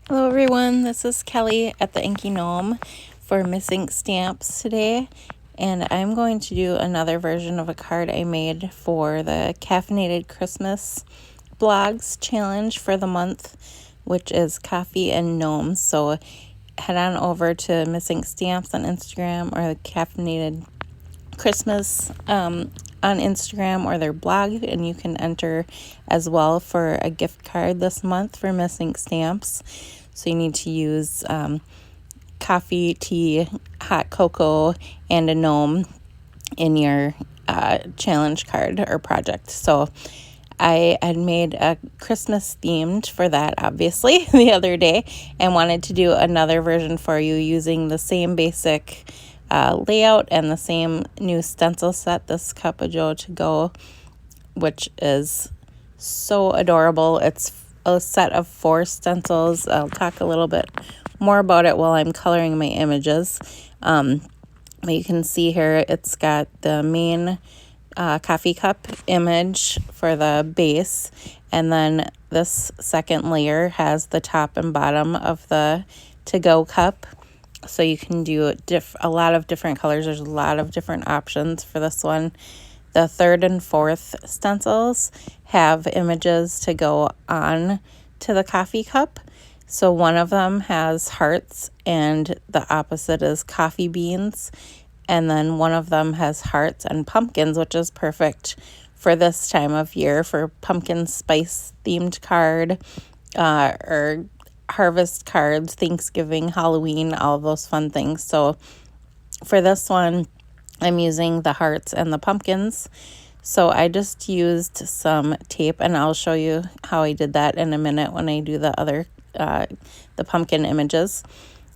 Hello everyone, this is Kelly at the Inky Gnome for Missing Stamps today, and I'm going to do another version of a card I made for the Caffeinated Christmas Blogs challenge for the month, which is Coffee and Gnomes. So head on over to Missing Stamps on Instagram or the Caffeinated Christmas on Instagram or their blog, and you can enter as well for a gift card this month for Missing Stamps. So you need to use coffee, tea, hot cocoa, and a gnome in your challenge card or project. So I had made a Christmas themed for that, obviously, the other day, and wanted to do another version for you using the same basic layout and the same new stencil set, this Cuppa Joe To Go, which is so adorable. It's a set of 4 stencils. I'll talk a little bit more about it while I'm coloring my images. But you can see here it's got the main coffee cup image for the base, and then this second layer has the top and bottom of the to-go cup. So you can do a lot of different colors. There's a lot of different options for this one. The third and fourth stencils have images to go on to the coffee cup. So one of them has hearts and the opposite is coffee beans. And then one of them has hearts and pumpkins, which is perfect for this time of year for pumpkin spice themed card or harvest cards, Thanksgiving, Halloween, all of those fun things. So for this one, I'm using the hearts and the pumpkins. So I just used some tape, and I'll show you how I did that in a minute when I do the other, the pumpkin images.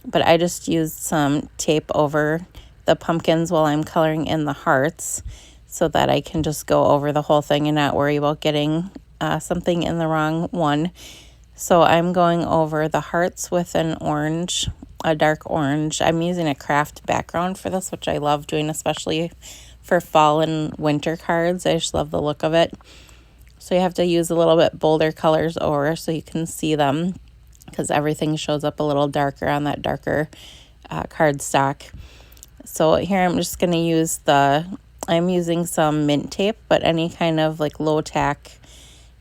But I just used some tape over the pumpkins while I'm coloring in the hearts so that I can just go over the whole thing and not worry about getting something in the wrong one. So I'm going over the hearts with an orange, a dark orange. I'm using a craft background for this, which I love doing, especially for fall and winter cards. I just love the look of it. So you have to use a little bit bolder colors over so you can see them, because everything shows up a little darker on that darker cardstock. So here I'm just going to use I'm using some mint tape, but any kind of like low tack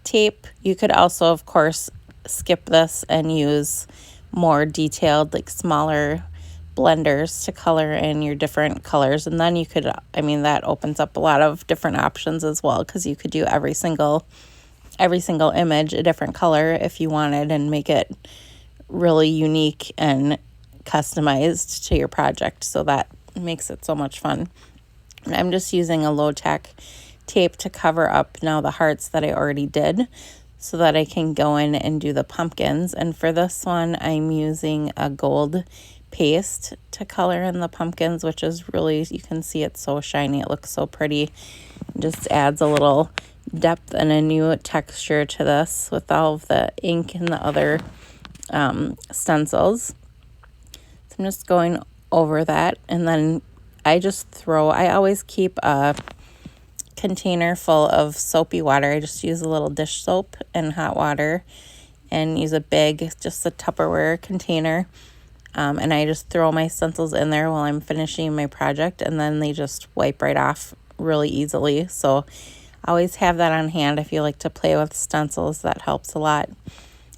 tape. You could also, of course, skip this and use more detailed, like smaller blenders to color in your different colors. And then you could, that opens up a lot of different options as well, because you could do every single image a different color if you wanted and make it really unique and customized to your project. So that makes it so much fun. And I'm just using a low tack tape to cover up now the hearts that I already did, so that I can go in and do the pumpkins. And for this one, I'm using a gold paste to color in the pumpkins, which is really, you can see it's so shiny. It looks so pretty. It just adds a little depth and a new texture to this with all of the ink and the other stencils. So I'm just going over that, and then I always keep a container full of soapy water. I just use a little dish soap and hot water, and use a big, just a Tupperware container, and I just throw my stencils in there while I'm finishing my project, and then they just wipe right off really easily. So I always have that on hand if you like to play with stencils. That helps a lot.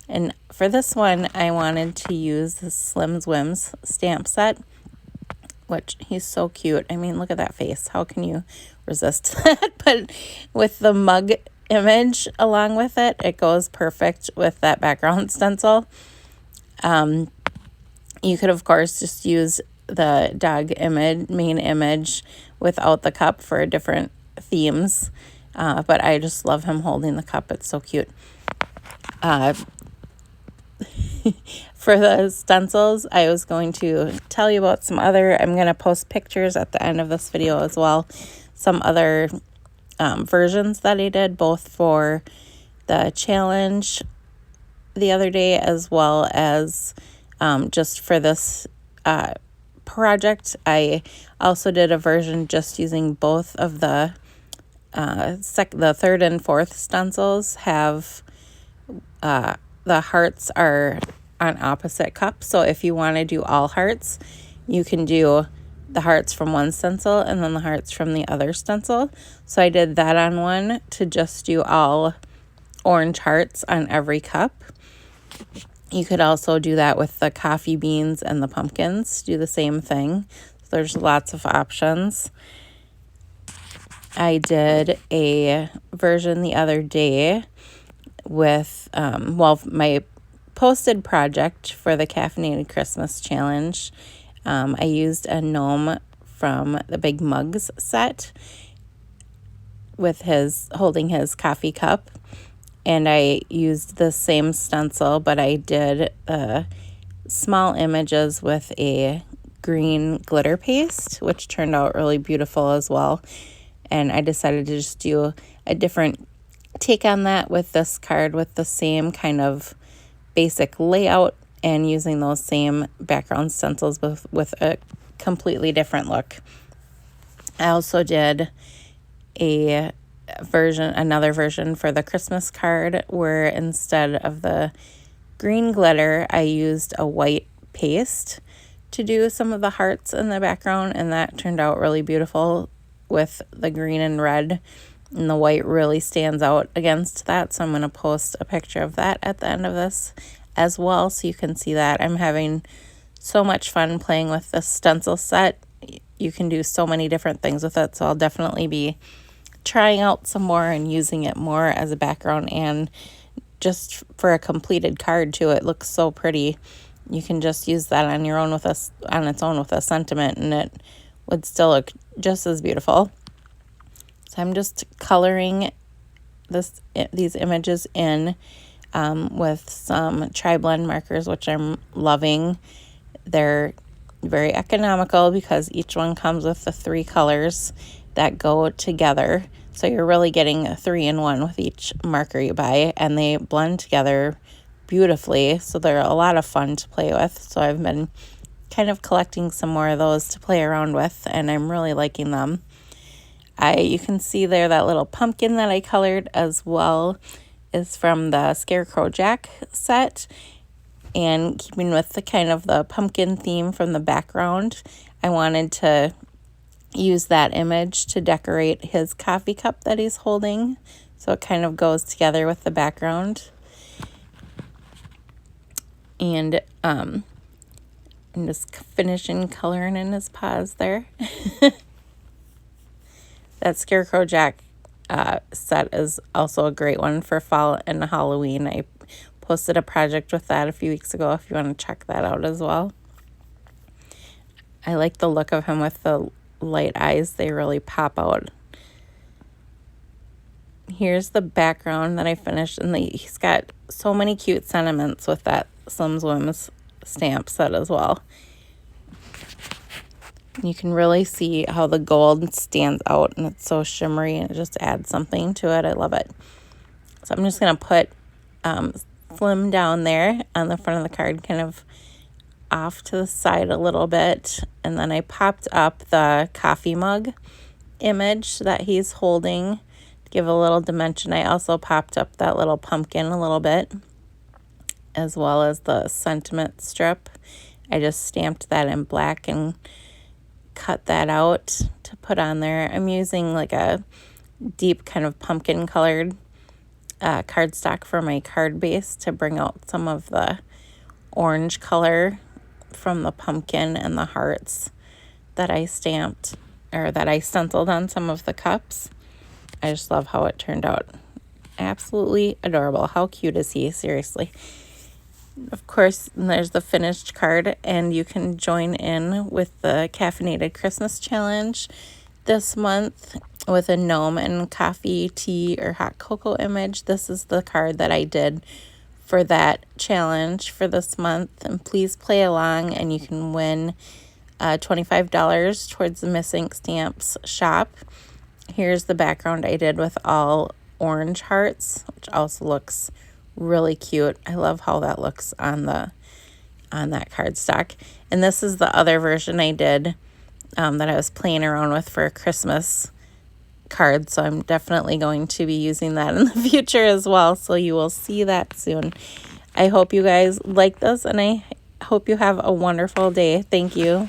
And for this one, I wanted to use the Whims stamp set, which he's so cute. Look at that face. How can you resist that? But with the mug image along with it, it goes perfect with that background stencil. You could, of course, just use the dog main image without the cup for different themes. But I just love him holding the cup. It's so cute. For the stencils, I was going to tell you about I'm going to post pictures at the end of this video as well. Some other versions that I did, both for the challenge the other day as well as just for this project. I also did a version just using both of the third and fourth stencils have the hearts are on opposite cups. So if you want to do all hearts, you can do the hearts from one stencil and then the hearts from the other stencil. So I did that on one to just do all orange hearts on every cup. You could also do that with the coffee beans and the pumpkins. Do the same thing. So there's lots of options. I did a version the other day with, my posted project for the Caffeinated Christmas Challenge. I used a gnome from the Big Mugs set with holding his coffee cup. And I used the same stencil, but I did small images with a green glitter paste, which turned out really beautiful as well. And I decided to just do a different take on that with this card with the same kind of basic layout and using those same background stencils with a completely different look. I also did another version for the Christmas card where instead of the green glitter, I used a white paste to do some of the hearts in the background, and that turned out really beautiful with the green and red, and the white really stands out against that. So I'm going to post a picture of that at the end of this as well, so you can see that. I'm having so much fun playing with this stencil set. You can do so many different things with it, so I'll definitely be trying out some more and using it more as a background and just for a completed card too. It looks so pretty. You can just use that on its own with a sentiment, and it would still look just as beautiful. So I'm just coloring these images in with some tri-blend markers, which I'm loving. They're very economical because each one comes with the 3 colors that go together. So you're really getting a 3-in-1 with each marker you buy, and they blend together beautifully. So they're a lot of fun to play with. So I've been kind of collecting some more of those to play around with, and I'm really liking them. You can see there that little pumpkin that I colored as well is from the Scarecrow Jack set, and keeping with the kind of the pumpkin theme from the background, I wanted to use that image to decorate his coffee cup that he's holding, so it kind of goes together with the background. And I'm just finishing coloring in his paws there. That Scarecrow Jack set is also a great one for fall and Halloween. I posted a project with that a few weeks ago if you want to check that out as well. I like the look of him with the light eyes. They really pop out. Here's the background that I finished, and he's got so many cute sentiments with that Whims stamp set as well. You can really see how the gold stands out, and it's so shimmery, and it just adds something to it. I love it. So I'm just going to put Slim down there on the front of the card, kind of off to the side a little bit, and then I popped up the coffee mug image that he's holding to give a little dimension. I also popped up that little pumpkin a little bit, as well as the sentiment strip. I just stamped that in black and cut that out to put on there. I'm using like a deep kind of pumpkin colored cardstock for my card base to bring out some of the orange color from the pumpkin and the hearts that I stamped, or that I stenciled on some of the cups. I just love how it turned out. Absolutely adorable. How cute is he? Seriously. Of course, there's the finished card, and you can join in with the Caffeinated Christmas Challenge this month with a gnome and coffee, tea, or hot cocoa image. This is the card that I did for that challenge for this month, and please play along, and you can win $25 towards the MissInkStamps shop. Here's the background I did with all orange hearts, which also looks really cute. I love how that looks on that cardstock. And this is the other version I did that I was playing around with for a Christmas card, so I'm definitely going to be using that in the future as well, so you will see that soon. I hope you guys like this, and I hope you have a wonderful day. Thank you.